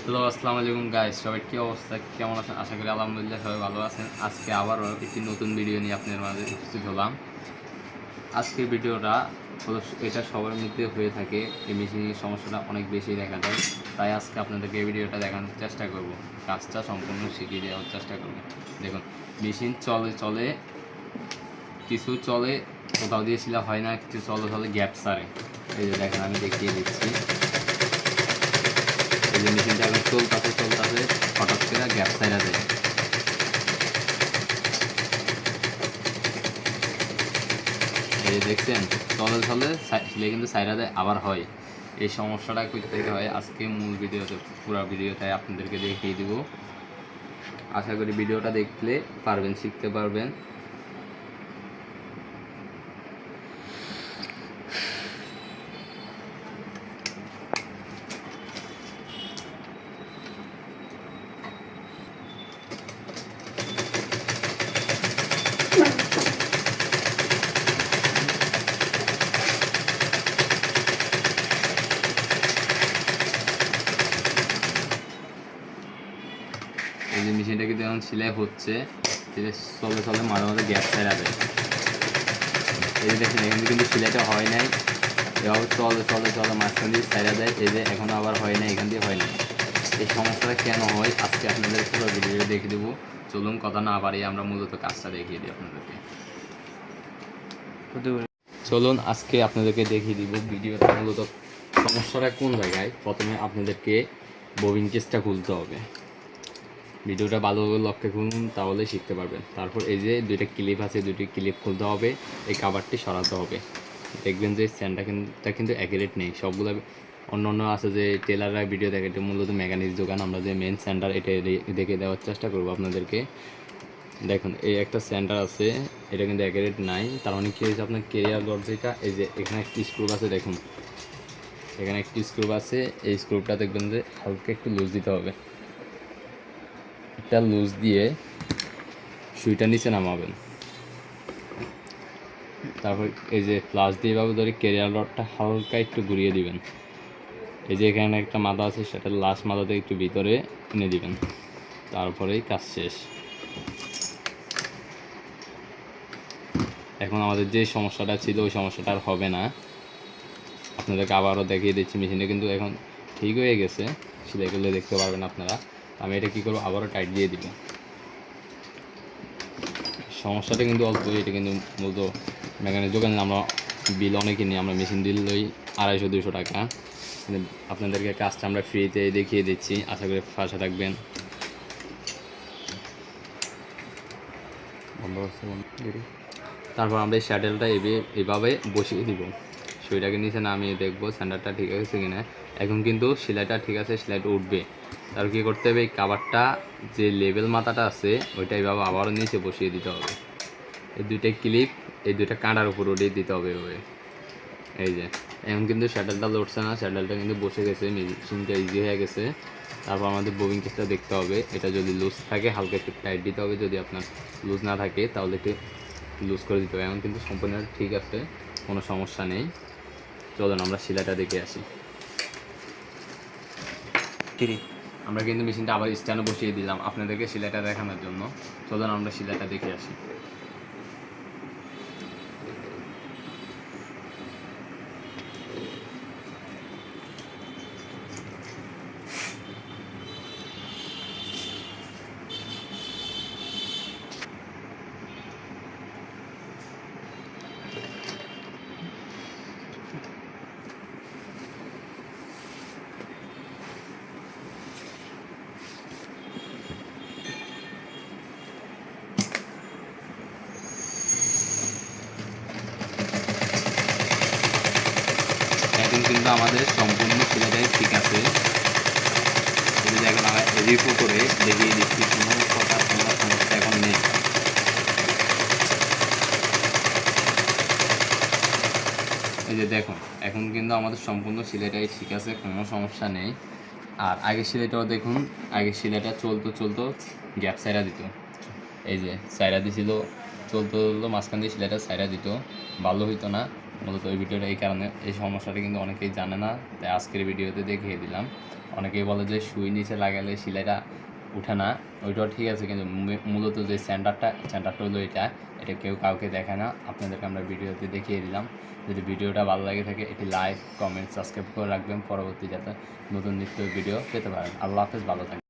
Hello, আসসালামু আলাইকুম guys. সবাই কী অবস্থা, কেমন আছেন? আশা করি আলহামদুলিল্লাহ সবাই ভালো আছেন। আজকে আবারও একটি নতুন ভিডিও নিয়ে আপনাদের মাঝে উপস্থিত হলাম। আজকের ভিডিওটা হলো, এটা সবার মধ্যে হয়ে থাকে, এই মেশিনের সমস্যাটা অনেক বেশি দেখা যায়। তাই আজকে আপনাদেরকে এই ভিডিওটা দেখানোর চেষ্টা করব, কাজটা সম্পূর্ণ শিখিয়ে দেওয়ার চেষ্টা করব। দেখুন, মেশিন চলে চলে, কিছু চলে কোথাও দিয়ে শিলা হয় না, কিছু চলে চলে গ্যাপ সারে। এই যে দেখেন, আমি দেখিয়ে দিচ্ছি। এই যে মেশিনটা এখন চলতেছে হঠাৎ করে গ্যাপ সাইরা যায়। এই যে দেখছেন, চলে চলে শিলা কিন্তু সাইরা দেয়, আবার হয়। এই সমস্যাটা কই থেকে হয় আজকে মূল ভিডিওতে, পুরো ভিডিওটাই আপনাদেরকে দেখিয়ে দিব। আশা করি ভিডিওটা দেখলে পারবেন, শিখতে পারবেন। এই যে মেশিনটা কিন্তু এখন সেলাই হচ্ছে, চলে চলে মাঝে মাঝে গ্যাপ সাইরা দেয়। এই যে দেখেন, এখানে কিন্তু সেলাইটা হয় নাই, এভাবে চলে চলে চলে মাঝখান দিয়ে সাইরা দেয়। এই যে এখন আবার হয় না, এখান দিয়ে হয় না। এই সমস্যাটা কেন হয় আজকে আপনাদের পুরো ভিডিও দেখে দেবো। চলুন কথা না বাড়িয়ে আমরা মূলত কাজটা দেখিয়ে দিই আপনাদেরকে। চলুন আজকে আপনাদেরকে দেখিয়ে দিব ভিডিওটা মূলত সমস্যাটা কোন জায়গায়। প্রথমে আপনাদেরকে ববিন কেসটা খুলতে হবে। ভিডিওটা ভালোভাবে লক্ষ্য করুন, তাহলে শিখতে পারবেন। তারপর এই যে দুইটা ক্লিপ আছে, দুইটি ক্লিপ খুলতে হবে, এই কাভারটি সরাতে হবে। দেখবেন যে স্ট্যান্ডটা কিন্তু অ্যাকুরেট নেই। সবগুলো অন্য আছে যে টেলাররা ভিডিও দেখে, এটা মূলত মেকানিক্স দোকান। আমরা যে মেন সেন্টার, এটা দেখে দেওয়ার চেষ্টা করবো আপনাদেরকে। দেখুন, এই একটা সেন্টার আছে, এটা কিন্তু অ্যাকুরেট নাই। তার মানে কি হয়েছে, আপনার কেরিয়ার দরজাটা, এই যে এখানে একটি স্ক্রু আছে, দেখুন এখানে একটি স্ক্রু আছে। এই স্ক্রুটা দেখবেন যে হালকা একটু লুজ দিতে হবে। একটা লুজ দিয়ে সুইটা নিচে নামাবেন। তারপর এই যে প্লাস দিয়ে এভাবে ধরে কেরিয়ার রডটা হালকা একটু ঘুরিয়ে দিবেন। এই যে এখানে একটা মাথা আছে, সেটা লাস্ট মাথাতে একটু ভিতরে এনে দিবেন। তারপরেই কাজ শেষ। এখন আমাদের যে সমস্যাটা ছিল, ওই সমস্যাটা আর হবে না। আপনাদেরকে আবারও দেখিয়ে দিচ্ছি। মেশিনটা কিন্তু এখন ঠিক হয়ে গেছে, সেলাই করলে দেখতে পারবেন আপনারা। আমি এটা কী করবো, আবারও টাইট দিয়ে দিব। সমস্যাটা কিন্তু অল্প, এটা কিন্তু মূলত মেকানিক দোকানে আমরা বিল অনেকে নিই, আমরা মেশিন দিল লই 250-200 টাকা। কিন্তু আপনাদেরকে কাজটা আমরা ফ্রিতে দেখিয়ে দিচ্ছি, আশা করি পাশে থাকবেন। তারপর আমরা এই স্যাডেলটা এভাবে বসিয়ে দিব। সুইটাকে নিচে নামিয়ে দেখবো সেন্টারটা ঠিক আছে কিনা। এখন কিন্তু সেলাইটা ঠিক আছে, সেলাইটা উঠবে। তারপর কী করতে হবে, এই কাভারটা যে লেভেল মাথাটা আছে, ওইটা এভাবে আবারও নিচে বসিয়ে দিতে হবে। এই দুইটা ক্লিপ এই দুইটা কাঁটার উপর উঠিয়ে দিতে হবে এভাবে। এই যে এখন কিন্তু স্যাডেলটা লড়ছে না, স্যাডেলটা কিন্তু বসে গেছে, মেশিনটা ইজি হয়ে গেছে। তারপর আমাদের ববিন কেসটা দেখতে হবে। এটা যদি লুজ থাকে হালকা একটু টাইট দিতে হবে, যদি আপনার লুজ না থাকে তাহলে একটু লুজ করে দিতে হবে। এখন কিন্তু সম্পূর্ণ ঠিক আছে, কোনো সমস্যা নেই। চলুন আমরা সেলাইটা দেখে আসি। আমরা কিন্তু মেশিনটা আবার স্ট্যান্ডে বসিয়ে দিলাম আপনাদেরকে সেলাইটা দেখানোর জন্য। চলুন আমরা সেলাইটা দেখে আসি। এখন কিন্তু আমাদের সম্পূর্ণ সেলাইটাই ঠিক আছে। যদি এখন আমরা রিভিউ করে দেখিয়ে দিচ্ছি, কোনো প্রকার কোনো সমস্যা এখন নেই। এই যে দেখুন, এখন কিন্তু আমাদের সম্পূর্ণ সেলাইটাই ঠিক আছে, কোনো সমস্যা নেই। আর আগের সেলাইটাও দেখুন, আগের সেলাইটা চলতো গ্যাপ সাইরা দিত। এই যে সাইরা দিছিল, চলতো মাঝখান দিয়ে সেলাইটা সাইরা দিত, ভালো হইতো না। মূলত ওই ভিডিওটা এই কারণে, এই সমস্যাটা কিন্তু অনেকেই জানে না, তাই আজকের ভিডিওতে দেখিয়ে দিলাম। অনেকেই বলে যে সুই নিচে লাগালে সেলাইটা উঠে না, ওইটাও ঠিক আছে, কিন্তু মূলত যে সেন্টারটা হলো এটা কেউ কাউকে দেখায় না। আপনাদেরকে আমরা ভিডিওতে দেখিয়ে দিলাম। যদি ভিডিওটা ভালো লাগে থাকে এটি লাইক, কমেন্ট, সাবস্ক্রাইব করে রাখবেন, পরবর্তী যাতে নতুন নিত্য ভিডিও পেতে পারেন। আল্লাহ হাফেজ, ভালো থাকবেন।